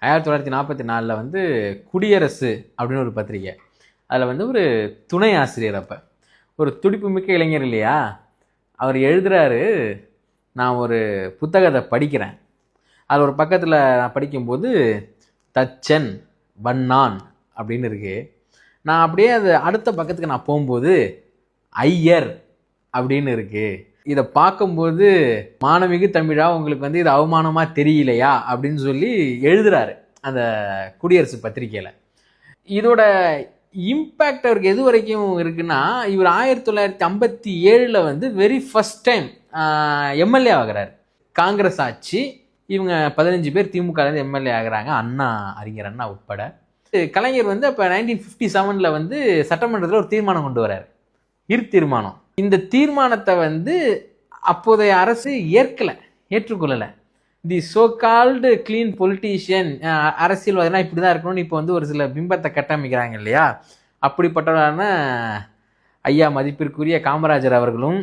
1944 வந்து குடியரசு அப்படின்னு ஒரு பத்திரிகை. அதில் வந்து ஒரு துணை ஆசிரியர், அப்போ ஒரு துடிப்பு மிக்க இளைஞர் இல்லையா, அவர் எழுதுகிறாரு, நான் ஒரு புத்தகத்தை படிக்கிறேன். அது ஒரு பக்கத்தில் நான் படிக்கும்போது தச்சன் வண்ணான் அப்படின்னு இருக்கு. நான் அப்படியே அது அடுத்த பக்கத்துக்கு நான் போகும்போது ஐயர் அப்படின்னு இருக்கு. இதை பார்க்கும்போது மானமிகு தமிழா உங்களுக்கு வந்து இது அவமானமாக தெரியலையா அப்படின்னு சொல்லி எழுதுறாரு அந்த குடியரசு பத்திரிகையில். இதோட இம்பேக்ட் அவருக்கு எது வரைக்கும் இருக்குன்னா, இவர் 1957 வந்து வெரி ஃபர்ஸ்ட் டைம் எம்எல்ஏ ஆகிறார். காங்கிரஸ் ஆட்சி, இவங்க 15 பேர் திமுகலேருந்து எம்எல்ஏ ஆகிறாங்க, அண்ணா, அறிஞர் அண்ணா உட்பட. கலைஞர் வந்து அப்போ 1957 வந்து சட்டமன்றத்தில் ஒரு தீர்மானம் கொண்டு வர்றாரு, தீர்மானம். இந்த தீர்மானத்தை வந்து அப்போதைய அரசு ஏற்றுக்கொள்ளலை. The so called clean politician, அரசியல்வாதினா இப்படி தான் இருக்கணும்னு இப்போ வந்து ஒரு சில பிம்பத்தை கட்டமைக்கிறாங்க இல்லையா, அப்படிப்பட்டவரான ஐயா மதிப்பிற்குரிய காமராஜர் அவர்களும்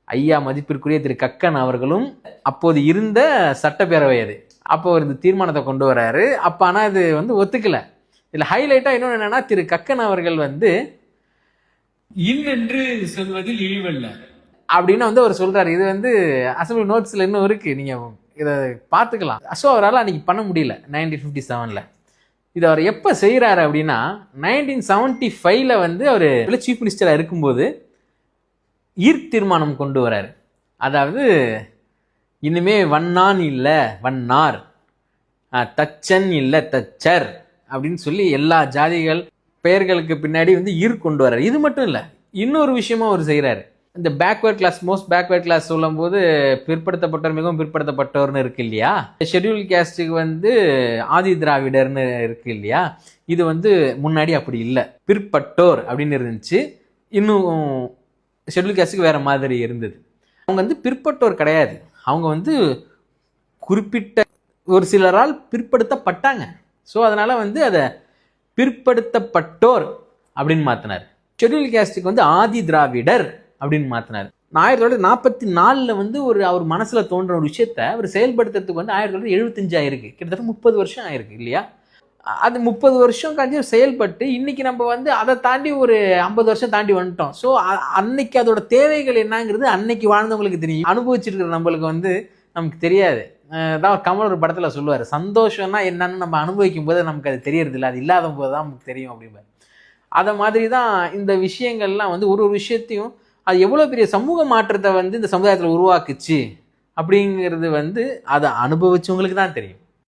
ஐயா மதிப்பிற்குரிய திரு கக்கன் அவர்களும் அப்போது இருந்த சட்டப்பேரவை அது. அப்போ ஒரு இந்த தீர்மானத்தை கொண்டு வராரு. அப்போ ஆனால் இது வந்து ஒத்துக்கலை. இதில் ஹைலைட்டாக இன்னொன்று என்னென்னா, திரு கக்கன் அவர்கள் வந்து இன்னென்று சொல்வதில் இழிவல்ல அப்படின்னு வந்து அவர் சொல்கிறார். இது வந்து அசம்பிளி நோட்ஸில் இன்னும் இருக்குது, நீங்கள் இதை பார்த்துக்கலாம். ஸோ அவரால் அன்றைக்கி பண்ண முடியல 1957. இது அவர் எப்போ செய்கிறாரு அப்படின்னா, 1975 வந்து அவர் சீஃப் மினிஸ்டராக இருக்கும்போது தீர்மானம் கொண்டு வராரு. அதாவது இனிமே வண்ணான் இல்லை வண்ணார், தச்சன் இல்லை தச்சர் அப்படின்னு சொல்லி எல்லா ஜாதிகள் பெயர்களுக்கு பின்னாடி வந்து கொண்டு வர்றாரு. இது மட்டும் இல்லை, இன்னொரு விஷயமும் அவர் செய்கிறாரு. இந்த backward class, most backward class சொல்லும் போது பிற்படுத்தப்பட்டவர் மிகவும் பிற்படுத்தப்பட்டவர்னு இருக்கு இல்லையா, ஷெட்யூல் கேஸ்ட்டுக்கு வந்து ஆதி திராவிடர்னு இருக்கு இல்லையா, இது வந்து முன்னாடி அப்படி இல்லை, பிற்பட்டோர் அப்படின்னு இருந்துச்சு. இன்னும் ஷெட்யூல் கேஸ்ட்டுக்கு வேற மாதிரி இருந்தது. அவங்க வந்து பிற்பட்டோர் கிடையாது, அவங்க வந்து குறிப்பிட்ட ஒரு சிலரால் பிற்படுத்தப்பட்டாங்க. ஸோ அதனால வந்து அதை பிற்படுத்தப்பட்டோர் அப்படின்னு மாற்றினார். ஷெட்யூல் கேஸ்ட்டுக்கு வந்து ஆதி திராவிடர் அப்படின்னு மாற்றினார். 1944 வந்து அவர் மனசில் தோன்ற ஒரு விஷயத்த அவர் செயல்படுத்துறதுக்கு வந்து 1975 ஆயிருக்கு, கிட்டத்தட்ட 30 வருஷம் ஆயிருக்கு இல்லையா. அது 30 வருஷம் கழிஞ்சு செயல்பட்டு இன்னைக்கு நம்ம வந்து அதை தாண்டி ஒரு 50 வருஷம் தாண்டி வந்துட்டோம். ஸோ அன்னைக்கு அதோட தேவைகள் என்னங்கிறது அன்னைக்கு வாழ்ந்தவங்களுக்கு தெரியும், அனுபவிச்சிருக்கிற நம்மளுக்கு வந்து நமக்கு தெரியாது. தான் கமல் ஒரு படத்தில் சொல்லுவார், சந்தோஷம்னா என்னன்னு நம்ம அனுபவிக்கும் போது நமக்கு அது தெரியறது இல்லை, அது இல்லாத போது தான் நமக்கு தெரியும் அப்படிம்பார். அதை மாதிரி தான் இந்த விஷயங்கள்லாம் வந்து ஒரு விஷயத்தையும் அது எவ்வளோ பெரிய சமூக மாற்றத்தை வந்து இந்த சமுதாயத்தில் உருவாக்குச்சு அப்படிங்கிறது வந்து அதை அனுபவிச்சவங்களுக்கு தான் தெரியும்.